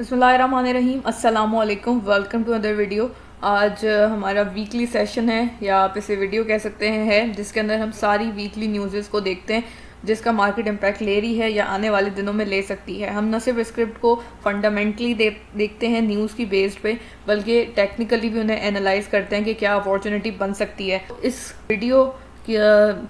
बिस्मिल्लाहिर्रहमानिर्रहीम, अस्सलामुअलैकुम, welcome to other video. आज हमारा वीकली सेशन है या आप इसे वीडियो कह सकते हैं, जिसके अंदर हम सारी वीकली न्यूज़ को देखते हैं जिसका मार्केट इम्पैक्ट ले रही है या आने वाले दिनों में ले सकती है। हम न सिर्फ स्क्रिप्ट को फंडामेंटली देखते हैं न्यूज़ की बेस्ड पे, बल्कि टेक्निकली भी उन्हें एनालाइज करते हैं कि क्या अपॉर्चुनिटी बन सकती है। इस वीडियो की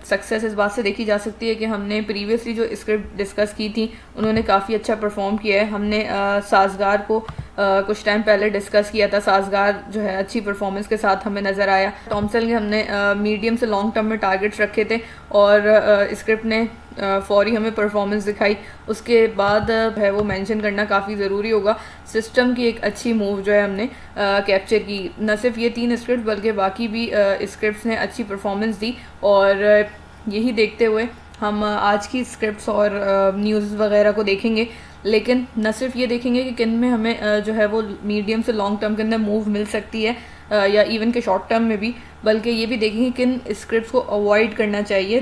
सक्सेस इस बात से देखी जा सकती है कि हमने प्रीवियसली जो स्क्रिप्ट डिस्कस की थी उन्होंने काफ़ी अच्छा परफॉर्म किया है। हमने साजगार को कुछ टाइम पहले डिस्कस किया था। साजगार जो है अच्छी परफॉर्मेंस के साथ हमें नज़र आया। थॉमसन के हमने मीडियम से लॉन्ग टर्म में टारगेट्स रखे थे और स्क्रिप्ट ने फौरी हमें परफॉर्मेंस दिखाई। उसके बाद है वो मेंशन करना काफ़ी ज़रूरी होगा, सिस्टम की एक अच्छी मूव जो है हमने कैप्चर की। न सिर्फ ये 3 स्क्रिप्ट बल्कि बाकी भी स्क्रिप्ट्स ने अच्छी परफॉर्मेंस दी और यही देखते हुए हम आज की स्क्रिप्ट्स और न्यूज़ वगैरह को देखेंगे। लेकिन न सिर्फ ये देखेंगे कि किन में हमें जो है वो मीडियम से लॉन्ग टर्म के अंदर मूव मिल सकती है या इवन के शॉर्ट टर्म में भी, बल्कि ये भी देखेंगे किन स्क्रिप्ट्स को अवॉइड करना चाहिए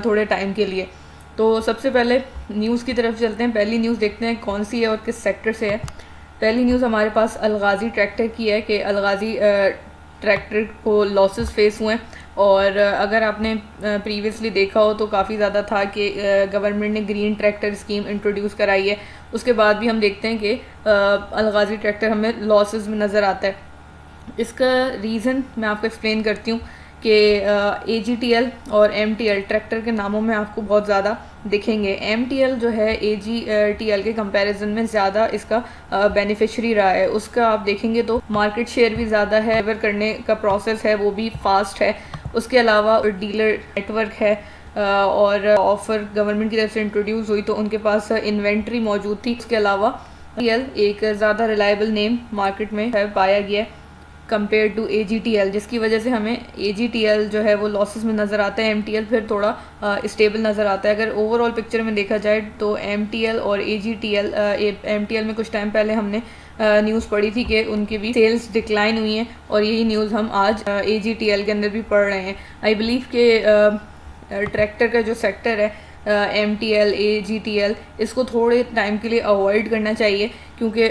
थोड़े टाइम के लिए। तो सबसे पहले न्यूज़ की तरफ चलते हैं। पहली न्यूज़ देखते हैं कौन सी है और किस सेक्टर से है। पहली न्यूज़ हमारे पास अलगाज़ी ट्रैक्टर की है कि अलगाज़ी ट्रैक्टर को लॉसेस फेस हुए हैं। और अगर आपने प्रीवियसली देखा हो तो काफ़ी ज़्यादा था कि गवर्नमेंट ने ग्रीन ट्रैक्टर स्कीम इंट्रोड्यूस कराई है। उसके बाद भी हम देखते हैं कि अलगाज़ी ट्रैक्टर हमें लॉसेस में नज़र आता है। इसका रीज़न मैं आपको एक्सप्लेन करती हूँ कि AGTL और MTL ट्रैक्टर के नामों में आपको बहुत ज़्यादा दिखेंगे। MTL जो है AGTL के कंपैरिजन में ज़्यादा इसका बेनिफिशरी रहा है। उसका आप देखेंगे तो मार्केट शेयर भी ज़्यादा है, डिलीवर करने का प्रोसेस है वो भी फास्ट है। उसके अलावा डीलर नेटवर्क है और ऑफ़र गवर्नमेंट की तरफ से इंट्रोड्यूस हुई तो उनके पास इन्वेंट्री मौजूद थी। उसके अलावा MTL एक ज़्यादा रिलायबल नेम मार्केट में है पाया गया कंपेयर टू AGTL, जिसकी वजह से हमें AGTL जो है वो लॉसेस में नज़र आता है। MTL फिर थोड़ा स्टेबल नज़र आता है। अगर ओवरऑल पिक्चर में देखा जाए तो MTL और AGTL, MTL में कुछ टाइम पहले हमने न्यूज़ पढ़ी थी कि उनकी भी सेल्स डिक्लाइन हुई हैं और यही न्यूज़ हम आज AGTL के अंदर भी पढ़ रहे हैं। आई बिलीव के ट्रैक्टर का जो सेक्टर है MTL AGTL, इसको थोड़े टाइम के लिए अवॉइड करना चाहिए क्योंकि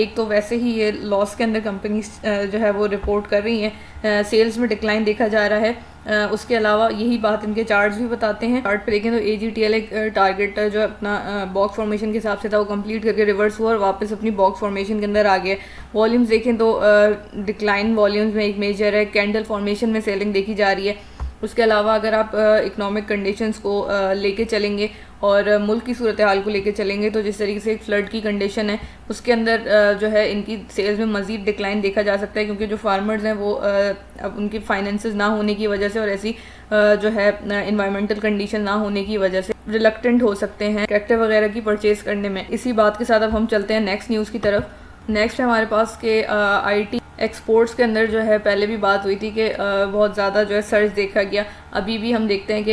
एक तो वैसे ही ये लॉस के अंदर कंपनीज जो है वो रिपोर्ट कर रही हैं, सेल्स में डिक्लाइन देखा जा रहा है। उसके अलावा यही बात इनके चार्ट्स भी बताते हैं। चार्ट पे देखें तो AGTL एक टारगेट जो अपना बॉक्स फॉर्मेशन के हिसाब से था वो कंप्लीट करके रिवर्स हुआ और वापस अपनी बॉक्स फॉर्मेशन के अंदर आ गया। वॉल्यूम्स देखें तो डिक्लाइन वॉल्यूम्स में एक मेजर है, कैंडल फॉर्मेशन में सेलिंग देखी जा रही है। उसके अलावा अगर आप इकोनॉमिक कंडीशंस को लेके चलेंगे और मुल्क की सूरत हाल को लेके चलेंगे तो जिस तरीके से एक फ्लड की कंडीशन है उसके अंदर जो है इनकी सेल्स में मज़ीद डिक्लाइन देखा जा सकता है क्योंकि जो फार्मर्स हैं वो अब उनकी फाइनेंसेस ना होने की वजह से और ऐसी जो है इन्वायरमेंटल कंडीशन ना होने की वजह से रिलक्टेंट हो सकते हैं ट्रैक्टर वगैरह की परचेज करने में। इसी बात के साथ अब हम चलते हैं नेक्स्ट न्यूज़ की तरफ। नेक्स्ट है हमारे पास के IT एक्सपोर्ट्स के अंदर जो है पहले भी बात हुई थी कि बहुत ज़्यादा जो है सर्च देखा गया। अभी भी हम देखते हैं कि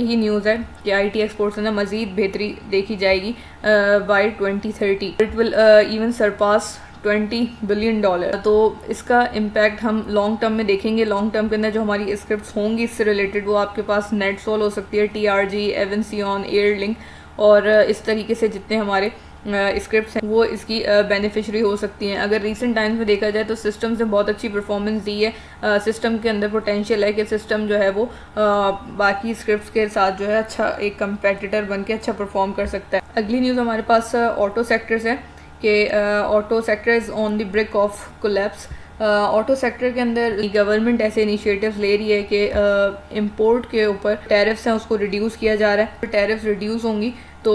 यही न्यूज़ है कि IT एक्सपोर्ट्स में मज़ीद बेहतरी देखी जाएगी by 2030। It will even surpass $20 billion. तो इसका इम्पैक्ट हम लॉन्ग टर्म में देखेंगे। लॉन्ग टर्म के अंदर जो हमारी स्क्रिप्ट्स होंगी इससे रिलेटेड वो आपके पास नेटसोल हो सकती है, TRG, एवेंसियन, एयरलिंक और इस तरीके से जितने हमारे स्क्रिप्ट्स हैं वो इसकी बेनिफिशरी हो सकती हैं। अगर रीसेंट टाइम्स में देखा जाए तो सिस्टम से बहुत अच्छी परफॉर्मेंस दी है। सिस्टम के अंदर पोटेंशियल है कि सिस्टम जो है वो बाकी स्क्रिप्ट्स के साथ जो है अच्छा एक कंपेटिटर बन के अच्छा परफॉर्म कर सकता है। अगली न्यूज़ हमारे पास ऑटो सेक्टर से कि auto sector is on the brick of collapse. Auto sector के अंदर गवर्नमेंट ऐसे इनिशिएटिव्स ले रही है कि इंपोर्ट के ऊपर टैरिफ्स हैं उसको रिड्यूस किया जा रहा है। टैरिफ्स रिड्यूस होंगी तो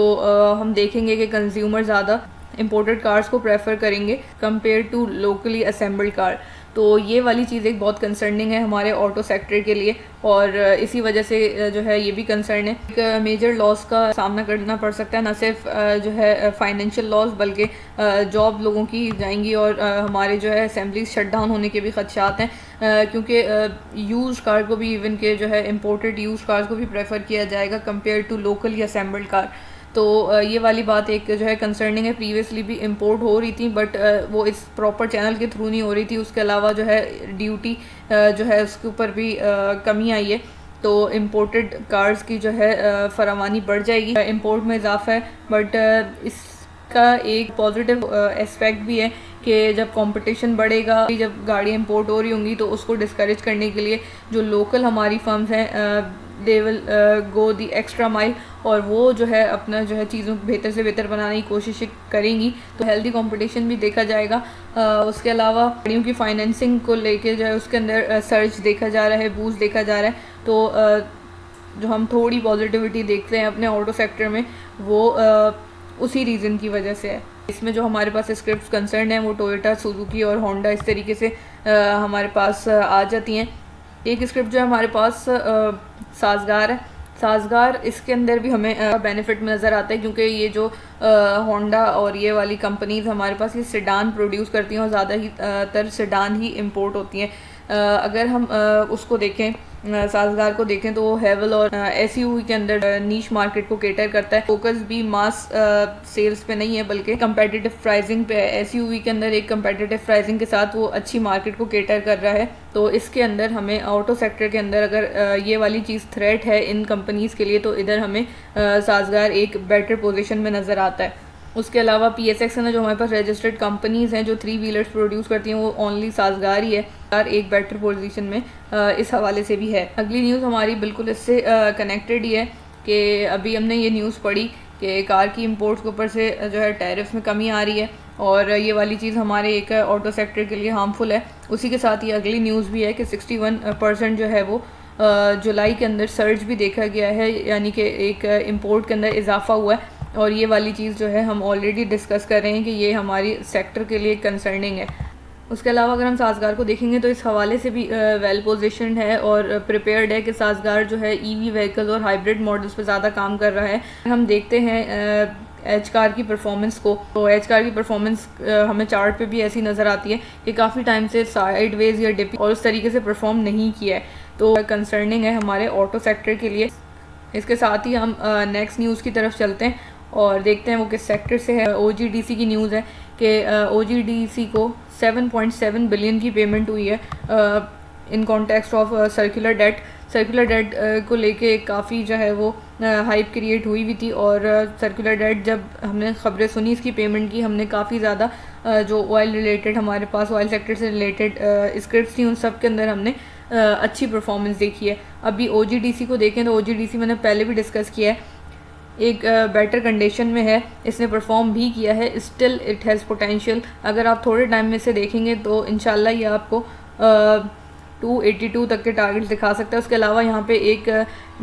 हम देखेंगे कि कंज्यूमर ज़्यादा इंपोर्टेड कार्स को प्रेफर करेंगे compare to locally assembled car. तो ये वाली चीज़ एक बहुत कंसर्निंग है हमारे ऑटो सेक्टर के लिए और इसी वजह से जो है ये भी कंसर्न है। एक मेजर लॉस का सामना करना पड़ सकता है, न सिर्फ जो है फाइनेंशियल लॉस बल्कि जॉब लोगों की जाएंगी और हमारे जो है असेंबलीज शट डाउन होने के भी खदशात हैं क्योंकि यूज्ड कार को भी इवन के जो है इंपोर्टेड यूज्ड कार्स को भी प्रेफर किया जाएगा compare to locally assembled car. तो ये वाली बात एक जो है कंसर्निंग है। प्रीवियसली भी इंपोर्ट हो रही थी बट वो इस प्रॉपर चैनल के थ्रू नहीं हो रही थी। उसके अलावा जो है ड्यूटी जो है उसके ऊपर भी कमी आई है तो इम्पोर्टेड कार्स की जो है फरावानी बढ़ जाएगी। इंपोर्ट में इजाफा है बट इस का एक पॉजिटिव एस्पेक्ट भी है कि जब कंपटीशन बढ़ेगा, जब गाड़ियाँ इंपोर्ट हो रही होंगी तो उसको डिस्करेज करने के लिए जो लोकल हमारी फर्म्स हैं they will go the extra mile, और वो जो है अपना जो है चीज़ों को बेहतर से बेहतर बनाने की कोशिश करेंगी। तो हेल्दी कंपटीशन भी देखा जाएगा। उसके अलावा गाड़ियों की फाइनेंसिंग को लेके जो है उसके अंदर सर्च देखा जा रहा है, बूस्ट देखा जा रहा है। तो जो हम थोड़ी पॉजिटिविटी देखते हैं अपने ऑटो सेक्टर में वो उसी रीज़न की वजह से है। इसमें जो हमारे पास स्क्रिप्ट्स कंसर्न हैं वो टोयोटा, सुजुकी और होंडा इस तरीके से हमारे पास आ जाती हैं। एक स्क्रिप्ट जो है हमारे पास साज़गार है। साज़गार इसके अंदर भी हमें बेनिफिट नज़र आता है क्योंकि ये जो होंडा और ये वाली कंपनीज हमारे पास ये सेडान प्रोड्यूस करती हैं और ज़्यादा ही तर सेडान ही इंपोर्ट होती हैं। अगर हम उसको देखें, साज़गार को देखें तो वो हैवल और एसयूवी के अंदर नीश मार्केट को केटर करता है। फोकस भी मास सेल्स पे नहीं है बल्कि कंपेटिटिव प्राइसिंग पे है। एसयूवी के अंदर एक कंपेटिटिव प्राइसिंग के साथ वो अच्छी मार्केट को केटर कर रहा है। तो इसके अंदर हमें ऑटो सेक्टर के अंदर अगर ये वाली चीज़ थ्रेट है इन कंपनीज़ के लिए तो इधर हमें साज़गार एक बेटर पोजीशन में नज़र आता है। उसके अलावा PSX है ना, जो हमारे पास रजिस्टर्ड कंपनीज़ हैं जो 3 व्हीलर्स प्रोड्यूस करती हैं वो ओनली साज़गार ही है, और एक बेटर पोजीशन में इस हवाले से भी है। अगली न्यूज़ हमारी बिल्कुल इससे कनेक्टेड ही है कि अभी हमने ये न्यूज़ पढ़ी कि कार की इंपोर्ट्स के ऊपर से जो है टैरिफ्स में कमी आ रही है और ये वाली चीज़ हमारे एक ऑटो सेक्टर के लिए हार्मफुल है। उसी के साथ ये अगली न्यूज़ भी है कि 61% जो है वो जुलाई के अंदर सर्ज भी देखा गया है, यानी कि एक इंपोर्ट के अंदर इजाफा हुआ है। और ये वाली चीज़ जो है हम ऑलरेडी डिस्कस कर रहे हैं कि ये हमारी सेक्टर के लिए कंसर्निंग है। उसके अलावा अगर हम साज़गार को देखेंगे तो इस हवाले से भी वेल पोजीशनड है और प्रिपेयर्ड है कि साज़गार जो है EV व्हीकल्स और हाइब्रिड मॉडल्स पे ज़्यादा काम कर रहा है। हम देखते हैं एच कार की परफॉर्मेंस को, तो एच कार की परफॉर्मेंस हमें चार्ट पे भी ऐसी नज़र आती है कि काफ़ी टाइम से साइडवेज या डिप और उस तरीके से परफॉर्म नहीं किया है, तो कंसर्निंग है हमारे ऑटो सेक्टर के लिए। इसके साथ ही हम नेक्स्ट न्यूज़ की तरफ चलते हैं और देखते हैं वो किस सेक्टर से है। OGDC की न्यूज़ है कि OGDC को 7.7 बिलियन की पेमेंट हुई है in context of circular debt. Circular debt को लेके काफ़ी जो है वो हाइप क्रिएट हुई भी थी और सर्कुलर डेट जब हमने ख़बरें सुनी इसकी पेमेंट की, हमने काफ़ी ज़्यादा जो ऑयल रिलेटेड हमारे पास ऑयल सेक्टर से रिलेटेड स्क्रिप्ट्स थी उन सब के अंदर हमने अच्छी परफॉर्मेंस देखी है। अभी OGDC को देखें तो OGDC मैंने पहले भी डिस्कस किया है, एक बेटर कंडीशन में है, इसने परफॉर्म भी किया है, स्टिल इट हैज़ पोटेंशियल। अगर आप थोड़े टाइम में से देखेंगे तो इंशाल्लाह ये आपको 282 तक के टारगेट्स दिखा सकता है। उसके अलावा यहाँ पे एक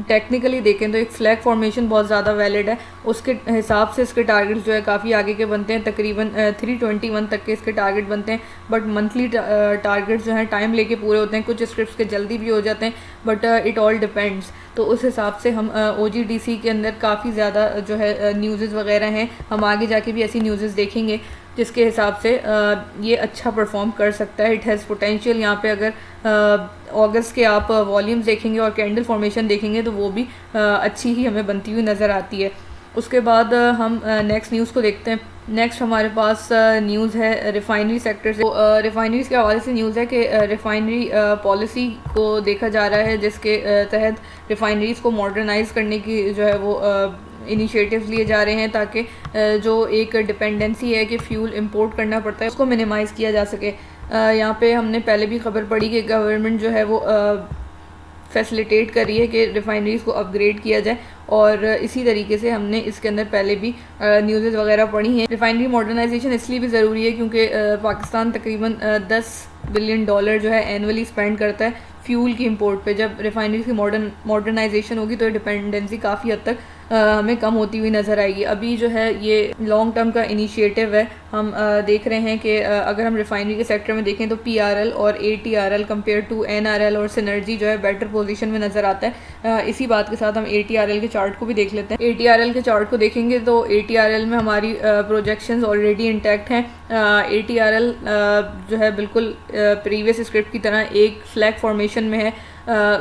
टेक्निकली देखें तो एक फ्लैग फॉर्मेशन बहुत ज़्यादा वैलिड है, उसके हिसाब से इसके टारगेट्स जो है काफ़ी आगे के बनते हैं, तकरीबन 321 तक के इसके टारगेट बनते हैं। बट मंथली टारगेट्स जो हैं टाइम लेके पूरे होते हैं, कुछ स्क्रिप्ट्स के जल्दी भी हो जाते हैं, बट इट ऑल डिपेंड्स। तो उस हिसाब से हम OGDC के अंदर काफ़ी ज़्यादा जो है न्यूज़ वगैरह हैं, हम आगे जाके भी ऐसी न्यूज़ देखेंगे जिसके हिसाब से ये अच्छा परफॉर्म कर सकता है। It has potential. यहाँ पे अगर अगस्त के आप वॉल्यूम्स देखेंगे और कैंडल फॉर्मेशन देखेंगे तो वो भी अच्छी ही हमें बनती हुई नज़र आती है। उसके बाद हम नेक्स्ट न्यूज़ को देखते हैं। नेक्स्ट हमारे पास न्यूज़ है रिफाइनरी सेक्टर से। रिफाइनरीज़ के हवाले से न्यूज़ है कि रिफाइनरी पॉलिसी को देखा जा रहा है जिसके तहत रिफाइनरीज़ को मॉडर्नाइज़ करने की जो है वो इनिशिएटिव्स लिए जा रहे हैं ताकि जो एक डिपेंडेंसी है कि फ्यूल इंपोर्ट करना पड़ता है उसको मिनिमाइज़ किया जा सके। यहाँ पे हमने पहले भी खबर पड़ी कि गवर्नमेंट जो है वो फैसिलिटेट कर रही है कि रिफाइनरीज़ को अपग्रेड किया जाए और इसी तरीके से हमने इसके अंदर पहले भी न्यूज़ वगैरह पढ़ी हैं। रिफाइनरी मॉडर्नाइजेशन इसलिए भी ज़रूरी है क्योंकि पाकिस्तान तकरीबन $10 बिलियन जो है एनुअली स्पेंड करता है फ्यूल की इंपोर्ट पे। जब रिफाइनरीज़ की मॉडर्नाइजेशन होगी तो डिपेंडेंसी काफ़ी हद तक हमें कम होती हुई नज़र आएगी। अभी जो है ये लॉन्ग टर्म का इनिशिएटिव है। हम देख रहे हैं कि अगर हम रिफाइनरी के सेक्टर में देखें तो PRL और ATRL कंपेयर टू NRL और सिनर्जी जो है बेटर पोजीशन में नज़र आता है। इसी बात के साथ हम ATRL के चार्ट को भी देख लेते हैं। ATRL के चार्ट को देखेंगे तो ATRL में हमारी प्रोजेक्शंस ऑलरेडी इंटैक्ट हैं। ATRL जो है बिल्कुल प्रीवियस स्क्रिप्ट की तरह एक फ्लैग फॉर्मेशन में है।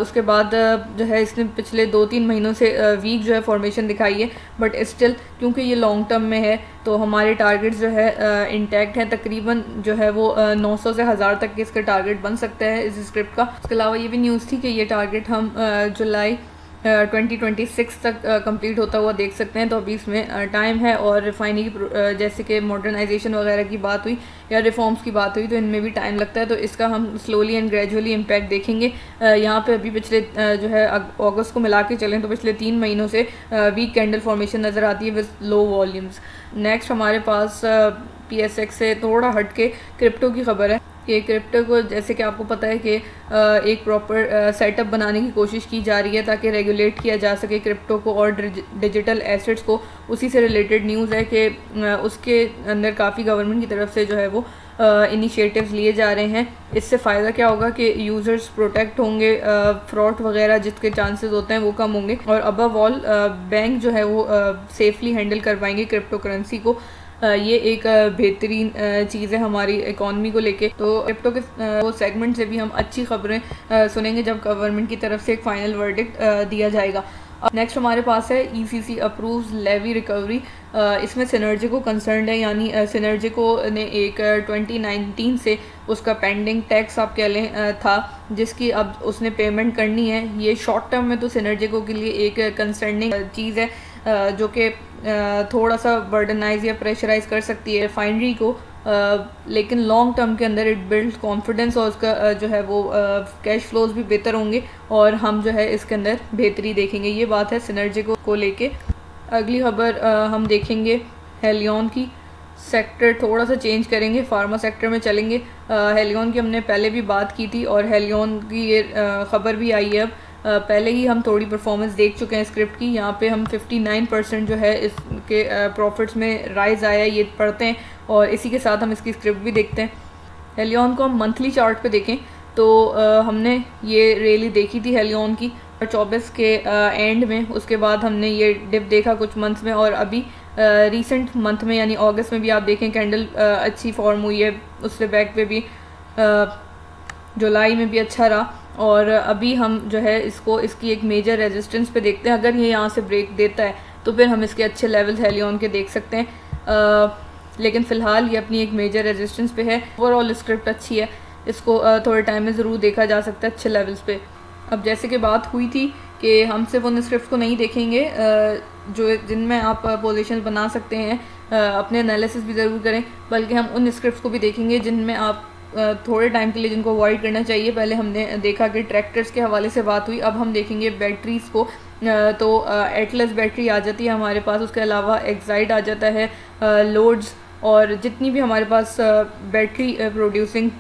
उसके बाद जो है इसने पिछले 2-3 महीनों से वीक जो है फॉर्मेशन दिखाई है, बट स्टिल क्योंकि ये लॉन्ग टर्म में है तो हमारे टारगेट्स जो है इंटैक्ट हैं। तकरीबन जो है वो 900 से 1000 तक के इसका टारगेट बन सकता है इस स्क्रिप्ट का। उसके अलावा ये भी न्यूज़ थी कि ये टारगेट हम जुलाई 2026 तक कंप्लीट होता हुआ देख सकते हैं। तो अभी इसमें टाइम है, और रिफाइनरी जैसे कि मॉडर्नाइजेशन वगैरह की बात हुई या रिफॉर्म्स की बात हुई तो इनमें भी टाइम लगता है। तो इसका हम स्लोली एंड ग्रेजुअली इम्पैक्ट देखेंगे। यहाँ पे अभी पिछले जो है अगस्त को मिला के चलें तो पिछले 3 महीनों से वीक कैंडल फॉर्मेशन नज़र आती है विद लो वॉल्यूम्स। नेक्स्ट हमारे पास PSX से थोड़ा हट के क्रिप्टो की खबर है कि क्रिप्टो को, जैसे कि आपको पता है कि एक प्रॉपर सेटअप बनाने की कोशिश की जा रही है ताकि रेगुलेट किया जा सके क्रिप्टो को और डिजिटल एसेट्स को। उसी से रिलेटेड न्यूज़ है कि उसके अंदर काफ़ी गवर्नमेंट की तरफ से जो है वो इनिशिएटिव्स लिए जा रहे हैं। इससे फ़ायदा क्या होगा कि यूज़र्स प्रोटेक्ट होंगे, फ्रॉड वगैरह जिसके चांसेस होते हैं वो कम होंगे, और अबव ऑल बैंक जो है वो सेफली हैंडल कर पाएंगे क्रिप्टो करेंसी को। ये एक बेहतरीन चीज़ है हमारी इकॉनमी को लेके। तो क्रिप्टो के वो सेगमेंट से भी हम अच्छी खबरें सुनेंगे जब गवर्नमेंट की तरफ से एक फ़ाइनल वर्डिक्ट दिया जाएगा। नेक्स्ट हमारे पास है ECC अप्रूव्स लेवी रिकवरी। इसमें सिनर्जिको कंसर्न है, यानी सिनर्जिको ने एक 2019 से उसका पेंडिंग टैक्स आप कह लें था, जिसकी अब उसने पेमेंट करनी है। ये शॉर्ट टर्म में तो सिनर्जिको के लिए एक कंसर्निंग चीज़ है जो कि थोड़ा सा बर्डनाइज या प्रेशराइज कर सकती है रिफाइनरी को, लेकिन लॉन्ग टर्म के अंदर इट बिल्ड कॉन्फिडेंस और उसका जो है वो कैश फ्लोज भी बेहतर होंगे और हम जो है इसके अंदर बेहतरी देखेंगे। ये बात है सिनर्जिको को लेके। अगली खबर हम देखेंगे हेलियन की। सेक्टर थोड़ा सा चेंज करेंगे, फार्मा सेक्टर में चलेंगे। हेलियन की हमने पहले भी बात की थी और हेलियन की ये ख़बर भी आई है अब। पहले ही हम थोड़ी परफॉर्मेंस देख चुके हैं स्क्रिप्ट की। यहाँ पे हम 59% जो है इसके प्रॉफिट्स में राइज आया है, ये पढ़ते हैं और इसी के साथ हम इसकी स्क्रिप्ट भी देखते हैं। हेलियन को हम मंथली चार्ट पे देखें तो हमने ये रैली देखी थी हेलियन की 24 के एंड में। उसके बाद हमने ये डिप देखा कुछ मंथ्स में, और अभी रीसेंट मंथ में यानी अगस्त में भी आप देखें कैंडल अच्छी फॉर्म हुई है। उससे बैक पे भी जुलाई में भी अच्छा रहा, और अभी हम जो है इसको इसकी एक मेजर रेजिस्टेंस पे देखते हैं। अगर ये यहाँ से ब्रेक देता है तो फिर हम इसके अच्छे लेवल्स हेलियन के देख सकते हैं, लेकिन फ़िलहाल ये अपनी एक मेजर रेजिस्टेंस पे है। ओवरऑल स्क्रिप्ट अच्छी है, इसको थोड़े टाइम में ज़रूर देखा जा सकता है अच्छे लेवल्स पे। अब जैसे कि बात हुई थी कि हम सिर्फ उन स्क्रिप्ट को नहीं देखेंगे जो जिनमें आप पोजीशन बना सकते हैं, अपने एनालिसिस भी ज़रूर करें, बल्कि हम उन स्क्रिप्ट्स को भी देखेंगे जिनमें आप थोड़े टाइम के लिए जिनको अवॉइड करना चाहिए। पहले हमने देखा कि ट्रैक्टर्स के हवाले से बात हुई, अब हम देखेंगे बैटरीज़ को। तो एटलस बैटरी आ जाती है हमारे पास, उसके अलावा एक्साइड आ जाता है, लोड्स, और जितनी भी हमारे पास बैटरी प्रोड्यूसिंग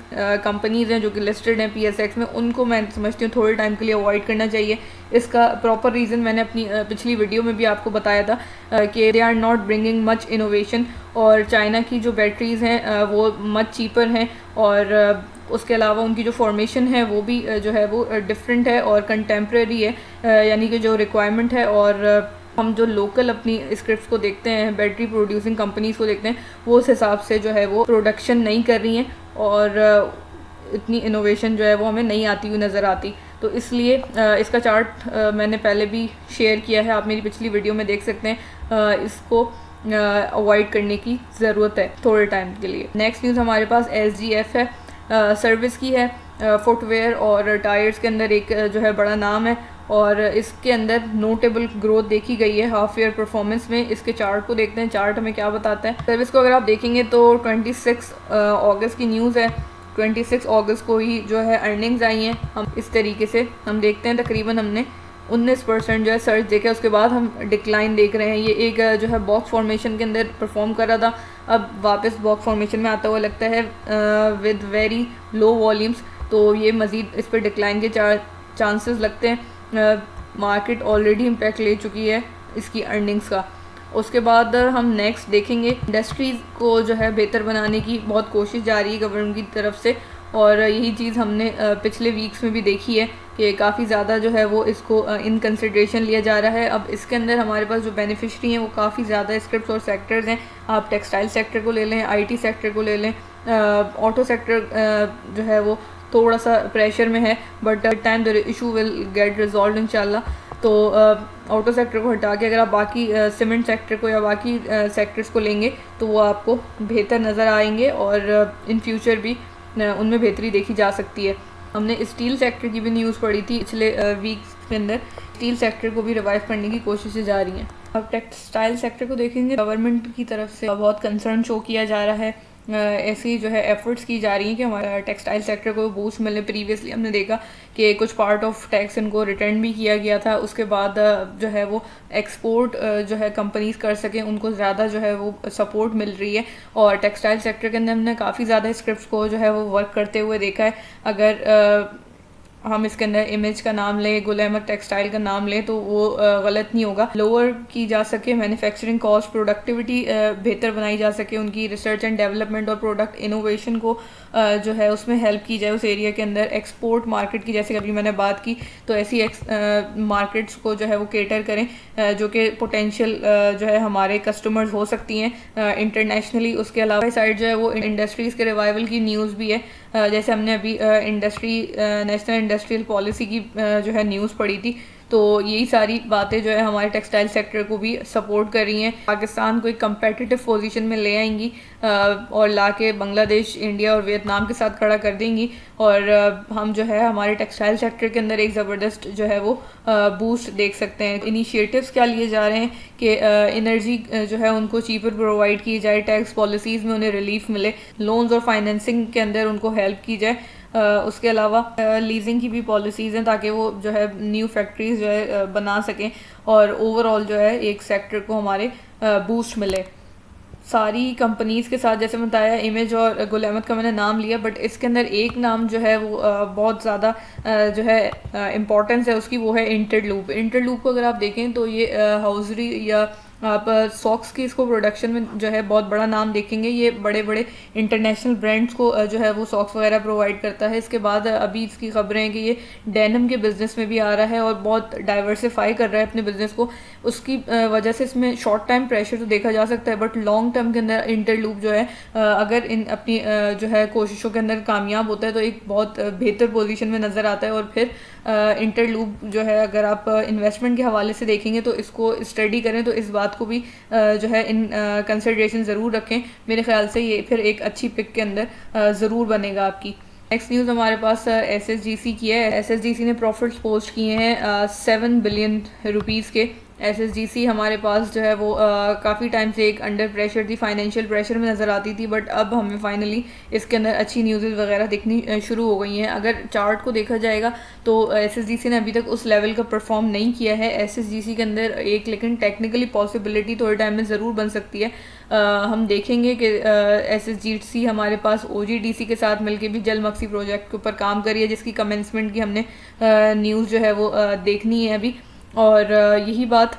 कंपनीज़ हैं जो कि लिस्टेड हैं PSX में, उनको मैं समझती हूँ थोड़े टाइम के लिए अवॉइड करना चाहिए। इसका प्रॉपर रीज़न मैंने अपनी पिछली वीडियो में भी आपको बताया था कि they are not bringing much innovation, और चाइना की जो बैटरीज़ हैं वो मच चीपर हैं, और उसके अलावा उनकी जो फॉर्मेशन है वो भी जो है वो डिफरेंट है और कंटेम्प्रेरी है, यानी कि जो रिक्वायरमेंट है। और हम जो लोकल अपनी स्क्रिप्ट्स को देखते हैं, बैटरी प्रोड्यूसिंग कंपनीज़ को देखते हैं, वो उस हिसाब से जो है वो प्रोडक्शन नहीं कर रही हैं और इतनी इनोवेशन जो है वो हमें नहीं आती हुई नज़र आती। तो इसलिए इसका चार्ट मैंने पहले भी शेयर किया है, आप मेरी पिछली वीडियो में देख सकते हैं। इसको अवॉइड करने की ज़रूरत है थोड़े टाइम के लिए। नेक्स्ट न्यूज़ हमारे पास SGF है, सर्विस की है। फुटवेयर और टायर्स के अंदर एक जो है बड़ा नाम है, और इसके अंदर नोटेबल ग्रोथ देखी गई है हाफ ईयर परफॉर्मेंस में। इसके चार्ट को देखते हैं, चार्ट हमें क्या बताता है। सर्विस को अगर आप देखेंगे तो 26 अगस्त की न्यूज़ है, 26 अगस्त को ही जो है अर्निंग्स आई हैं। हम इस तरीके से हम देखते हैं तकरीबन हमने 19% जो है सर्च देखा, उसके बाद हम डिक्लाइन देख रहे हैं। ये एक जो है बॉक्स फॉर्मेशन के अंदर परफॉर्म कर रहा था, अब वापस बॉक्स फॉर्मेशन में आता हुआ लगता है विद वेरी लो वॉल्यूम्स। तो ये मज़ीद इस पर डिक्लाइन के चांसेस लगते हैं। मार्केट ऑलरेडी इम्पैक्ट ले चुकी है इसकी अर्निंग्स का। उसके बाद हम नेक्स्ट देखेंगे इंडस्ट्रीज़ को जो है बेहतर बनाने की बहुत कोशिश जा रही है गवर्नमेंट की तरफ से, और यही चीज़ हमने पिछले वीक्स में भी देखी है कि काफ़ी ज़्यादा जो है वो इसको इन कंसिडरेशन लिया जा रहा है। अब इसके अंदर हमारे पास जो बेनिफिशरी हैं वो काफ़ी ज़्यादा स्क्रिप्ट्स और सेक्टर्स हैं। आप टेक्सटाइल सेक्टर को ले लें, IT सेक्टर को ले लें, ऑटो सेक्टर जो है वो थोड़ा सा प्रेशर में है, but time the issue will get resolve इंशाल्लाह। तो ऑटो सेक्टर को हटा के अगर आप बाकी सीमेंट सेक्टर को या बाकी सेक्टर्स को लेंगे तो वो आपको बेहतर नज़र आएंगे और इन फ्यूचर भी उनमें बेहतरी देखी जा सकती है। हमने स्टील सेक्टर की भी न्यूज़ पढ़ी थी पिछले वीक्स के अंदर। स्टील सेक्टर को भी रिवाइव करने की कोशिशें जारी हैं। अब टेक्सटाइल सेक्टर को देखेंगे, गवर्नमेंट की तरफ से बहुत कंसर्न शो किया जा रहा है। ऐसी जो है एफर्ट्स की जा रही हैं कि हमारा टेक्सटाइल सेक्टर को बूस्ट मिले। प्रीवियसली हमने देखा कि कुछ पार्ट ऑफ टैक्स इनको रिटर्न भी किया गया था, उसके बाद जो है वो एक्सपोर्ट जो है कंपनीज कर सकें, उनको ज़्यादा जो है वो सपोर्ट मिल रही है। और टेक्सटाइल सेक्टर के अंदर हमने काफ़ी ज़्यादा स्क्रिप्ट को जो है वो वर्क करते हुए देखा है। अगर हम इसके अंदर इमेज का नाम लें, गुल अहमद टेक्सटाइल का नाम लें, तो वो गलत नहीं होगा। लोअर की जा सके मैन्युफैक्चरिंग कॉस्ट, प्रोडक्टिविटी बेहतर बनाई जा सके, उनकी रिसर्च एंड डेवलपमेंट और प्रोडक्ट इनोवेशन को जो है उसमें हेल्प की जाए उस एरिया के अंदर। एक्सपोर्ट मार्केट की जैसे अभी मैंने बात की, तो ऐसी मार्केट्स को जो है वो केटर करें जो कि पोटेंशियल जो है हमारे कस्टमर्स हो सकती हैं इंटरनेशनली। उसके अलावा साइड जो है वो इंडस्ट्रीज़ के रिवाइवल की न्यूज़ भी है। जैसे हमने अभी नेशनल इंडस्ट्रियल पॉलिसी की जो है न्यूज़ पढ़ी थी, तो यही सारी बातें जो है हमारे टेक्सटाइल सेक्टर को भी सपोर्ट कर रही हैं, पाकिस्तान को एक कम्पेटिटिव पोजीशन में ले आएंगी और लाके बांग्लादेश, इंडिया और वियतनाम के साथ खड़ा कर देंगी। और हम जो है हमारे टेक्सटाइल सेक्टर के अंदर एक ज़बरदस्त जो है वो बूस्ट देख सकते हैं। इनिशिएटिव्स क्या लिए जा रहे हैं कि एनर्जी जो है उनको चीपर प्रोवाइड की जाए, टैक्स पॉलिसीज़ में उन्हें रिलीफ मिले, लोन्स और फाइनेंसिंग के अंदर उनको हेल्प की जाए। उसके अलावा लीजिंग की भी पॉलिसीज़ हैं ताकि वो जो है न्यू फैक्ट्रीज जो है बना सकें और ओवरऑल जो है एक सेक्टर को हमारे बूस्ट मिले। सारी कंपनीज़ के साथ जैसे बताया, इमेज और गुल अहमद का मैंने नाम लिया, बट इसके अंदर एक नाम जो है वो बहुत ज़्यादा जो है इम्पोर्टेंस है उसकी, वो है इंटरलूप। इंटरलूप को अगर आप देखें तो ये हाउजरी या आप सॉक्स की इसको प्रोडक्शन में जो है बहुत बड़ा नाम देखेंगे। ये बड़े बड़े इंटरनेशनल ब्रांड्स को जो है वो सॉक्स वगैरह प्रोवाइड करता है। इसके बाद अभी इसकी खबरें हैं कि ये डेनिम के बिज़नेस में भी आ रहा है और बहुत डाइवर्सिफाई कर रहा है अपने बिज़नेस को। उसकी वजह से इसमें शॉर्ट टाइम प्रेशर तो देखा जा सकता है, बट लॉन्ग टर्म के अंदर इंटरलूप जो है अगर इन अपनी जो है कोशिशों के अंदर कामयाब होता है तो एक बहुत बेहतर पोजीशन में नज़र आता है। और फिर इंटरलूप जो है अगर आप इन्वेस्टमेंट के हवाले से देखेंगे तो इसको स्टडी करें तो इस बात को भी जो है इन कंसिडरेशन ज़रूर रखें। मेरे ख्याल से ये फिर एक अच्छी पिक के अंदर ज़रूर बनेगा आपकी। नेक्स्ट न्यूज़ हमारे पास SSGC की है। SSGC ने प्रॉफिट्स पोस्ट किए हैं 7 बिलियन रुपीज़ के। SSGC हमारे पास जो है वो काफ़ी टाइम से एक अंडर प्रेशर थी, फाइनेंशियल प्रेशर में नज़र आती थी, बट अब हमें फाइनली इसके अंदर अच्छी न्यूज़ वगैरह दिखनी शुरू हो गई हैं। अगर चार्ट को देखा जाएगा तो SSGC ने अभी तक उस लेवल का परफॉर्म नहीं किया है। SSGC के अंदर एक लेकिन टेक्निकली पॉसिबिलिटी थोड़े टाइम में ज़रूर बन सकती है। हम देखेंगे कि SSGC हमारे पास OGDC के साथ मिलकर भी जल मक्सी प्रोजेक्ट के ऊपर काम करी है, जिसकी कमेंसमेंट की हमने न्यूज़ जो है वो देखनी है अभी। और यही बात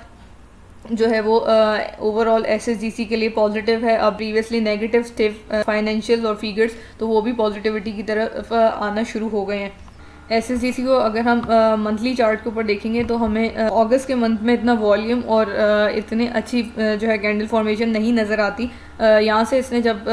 जो है वो ओवरऑल SSGC के लिए पॉजिटिव है। अब प्रीवियसली नेगेटिव थे फाइनेंशियल और फिगर्स, तो वो भी पॉजिटिविटी की तरफ आना शुरू हो गए हैं। SSGC को अगर हम मंथली चार्ट के ऊपर देखेंगे तो हमें अगस्त के मंथ में इतना वॉल्यूम और इतनी अच्छी जो है कैंडल फॉर्मेशन नहीं नज़र आती। यहाँ से इसने जब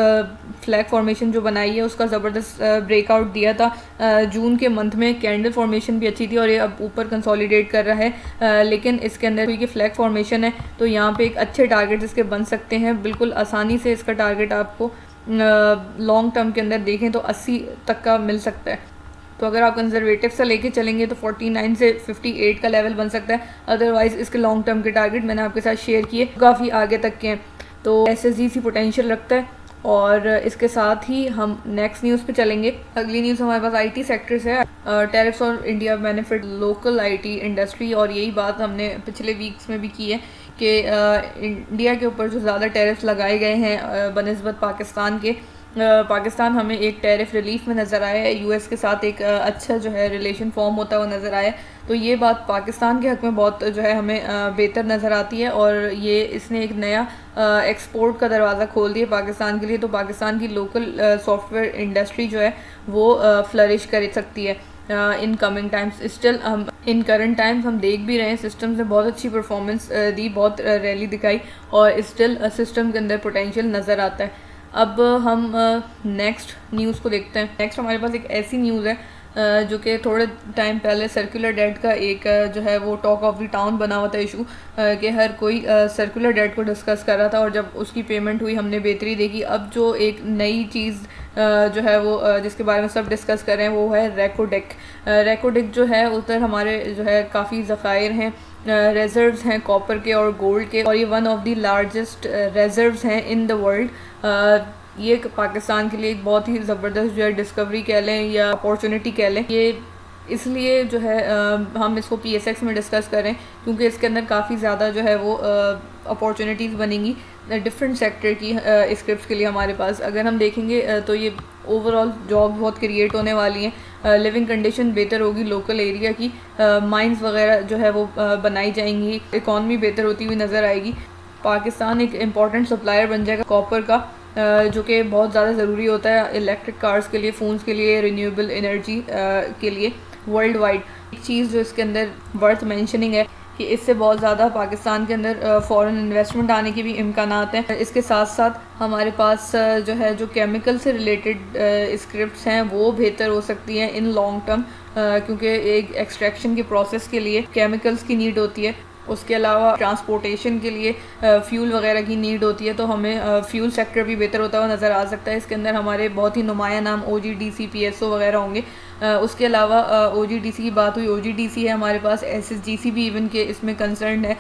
फ्लैग फॉर्मेशन जो बनाई है उसका ज़बरदस्त ब्रेकआउट दिया था जून के मंथ में। कैंडल फॉर्मेशन भी अच्छी थी और ये अब ऊपर कंसोलिडेट कर रहा है, लेकिन इसके अंदर क्योंकि फ्लैग फॉर्मेशन है तो यहाँ पे एक अच्छे टारगेट इसके बन सकते हैं। बिल्कुल आसानी से इसका टारगेट आपको लॉन्ग टर्म के अंदर देखें तो 80 तक का मिल सकता है। तो अगर आप कंजर्वेटिव से लेके चलेंगे तो 49 से 58 का लेवल बन सकता है। अदरवाइज़ इसके लॉन्ग टर्म के टारगेट मैंने आपके साथ शेयर किए, काफ़ी आगे तक के हैं। तो SSGC पोटेंशियल रखता है। और इसके साथ ही हम नेक्स्ट न्यूज़ पे चलेंगे। अगली न्यूज़ हमारे पास IT सेक्टर से है। टैरिफ्स और India benefit local IT industry, और यही बात हमने पिछले वीक्स में भी की है कि इंडिया के ऊपर जो ज़्यादा टैरिफ्स लगाए गए हैं बनिस्बत पाकिस्तान के, पाकिस्तान हमें एक टैरिफ रिलीफ में नज़र आया है। US के साथ एक अच्छा जो है रिलेशन फॉर्म होता हुआ नज़र आया। तो ये बात पाकिस्तान के हक़ में बहुत जो है हमें बेहतर नज़र आती है और ये इसने एक नया एक्सपोर्ट का दरवाज़ा खोल दिया पाकिस्तान के लिए। तो पाकिस्तान की लोकल सॉफ्टवेयर इंडस्ट्री जो है वो फ्लरिश कर सकती है इन कमिंग टाइम्स। स्टिल हम इन करंट टाइम्स हम देख भी रहे हैं सिस्टम से बहुत अच्छी परफॉर्मेंस दी, बहुत रैली दिखाई और स्टिल सिस्टम के अंदर पोटेंशियल नज़र आता है। अब हम नेक्स्ट न्यूज़ को देखते हैं। नेक्स्ट हमारे पास एक ऐसी न्यूज़ है जो कि थोड़े टाइम पहले सर्कुलर डेट का एक जो है वो टॉक ऑफ द टाउन बना हुआ था इशू, कि हर कोई सर्कुलर डेट को डिस्कस कर रहा था और जब उसकी पेमेंट हुई हमने बेहतरी देखी। अब जो एक नई चीज़ जो है वो जिसके बारे में सब डिस्कस कर रहे हैं वो है रेकोडेक। रेकोडेक जो है उधर हमारे जो है काफ़ी ज़खायर हैं, रिजर्व्स हैं कॉपर के और गोल्ड के, और ये one of the largest reserves हैं इन द वर्ल्ड। ये पाकिस्तान के लिए एक बहुत ही ज़बरदस्त जो है डिस्कवरी कह लें या अपॉर्चुनिटी कह लें। ये इसलिए जो है हम इसको PSX में डिस्कस करें क्योंकि इसके अंदर काफ़ी ज़्यादा जो है वो अपॉर्चुनिटीज़ बनेंगी डिफरेंट सेक्टर की स्क्रिप्ट्स के लिए हमारे पास। अगर हम देखेंगे तो ये ओवरऑल जॉब बहुत क्रिएट होने वाली हैं, लिविंग कंडीशन बेहतर होगी लोकल एरिया की, माइंस वगैरह जो है वो बनाई जाएंगी, इकॉनमी बेहतर होती हुई नज़र आएगी। पाकिस्तान एक इम्पॉर्टेंट सप्लायर बन जाएगा कॉपर का, जो कि बहुत ज़्यादा ज़रूरी होता है इलेक्ट्रिक कार्स के लिए, फ़ोन्स के लिए, रिन्यूएबल एनर्जी के लिए वर्ल्ड वाइड। एक चीज़ जो इसके अंदर वर्थ मेंशनिंग है कि इससे बहुत ज़्यादा पाकिस्तान के अंदर फॉरेन इन्वेस्टमेंट आने के भी इम्कानात हैं। इसके साथ साथ हमारे पास जो है जो केमिकल से रिलेटेड स्क्रिप्ट्स हैं वो बेहतर हो सकती हैं इन लॉन्ग टर्म, क्योंकि एक एक्सट्रैक्शन के प्रोसेस के लिए केमिकल्स की नीड होती है। उसके अलावा ट्रांसपोर्टेशन के लिए फ्यूल वगैरह की नीड होती है, तो हमें फ्यूल सेक्टर भी बेहतर होता हुआ नज़र आ सकता है। इसके अंदर हमारे बहुत ही नुमाया नाम OGDC PSO वगैरह होंगे। उसके अलावा OGDC की बात हुई, OGDC है हमारे पास, SSGC भी इवन के इसमें कंसर्न है।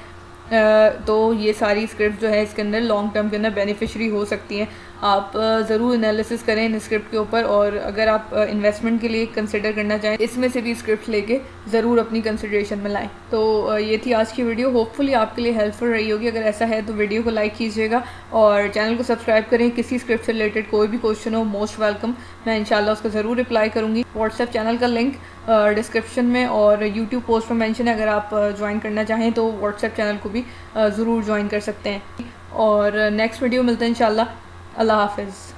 तो ये सारी स्क्रिप्ट जो है इसके अंदर लॉन्ग टर्म के अंदर बेनिफिशरी हो सकती हैं। आप ज़रूर एनालिसिस करें इन स्क्रिप्ट के ऊपर, और अगर आप इन्वेस्टमेंट के लिए कंसिडर करना चाहें इसमें से भी स्क्रिप्ट लेके ज़रूर अपनी कंसिडरेशन में लाएं। तो ये थी आज की वीडियो, होपफुली आपके लिए हेल्पफुल रही होगी। अगर ऐसा है तो वीडियो को लाइक कीजिएगा और चैनल को सब्सक्राइब करें। किसी स्क्रिप्ट से रिलेटेड कोई भी क्वेश्चन हो, मोस्ट वेलकम, मैं इंशाल्लाह उसका ज़रूर रिप्लाई करूँगी। व्हाट्सएप चैनल का लिंक डिस्क्रिप्शन में और यूट्यूब पोस्ट पर मेंशन है। अगर आप ज्वाइन करना चाहें तो व्हाट्सएप चैनल को भी ज़रूर ज्वाइन कर सकते हैं। और नेक्स्ट वीडियो मिलते हैं इंशाल्लाह। अल्लाह हाफ़िज़।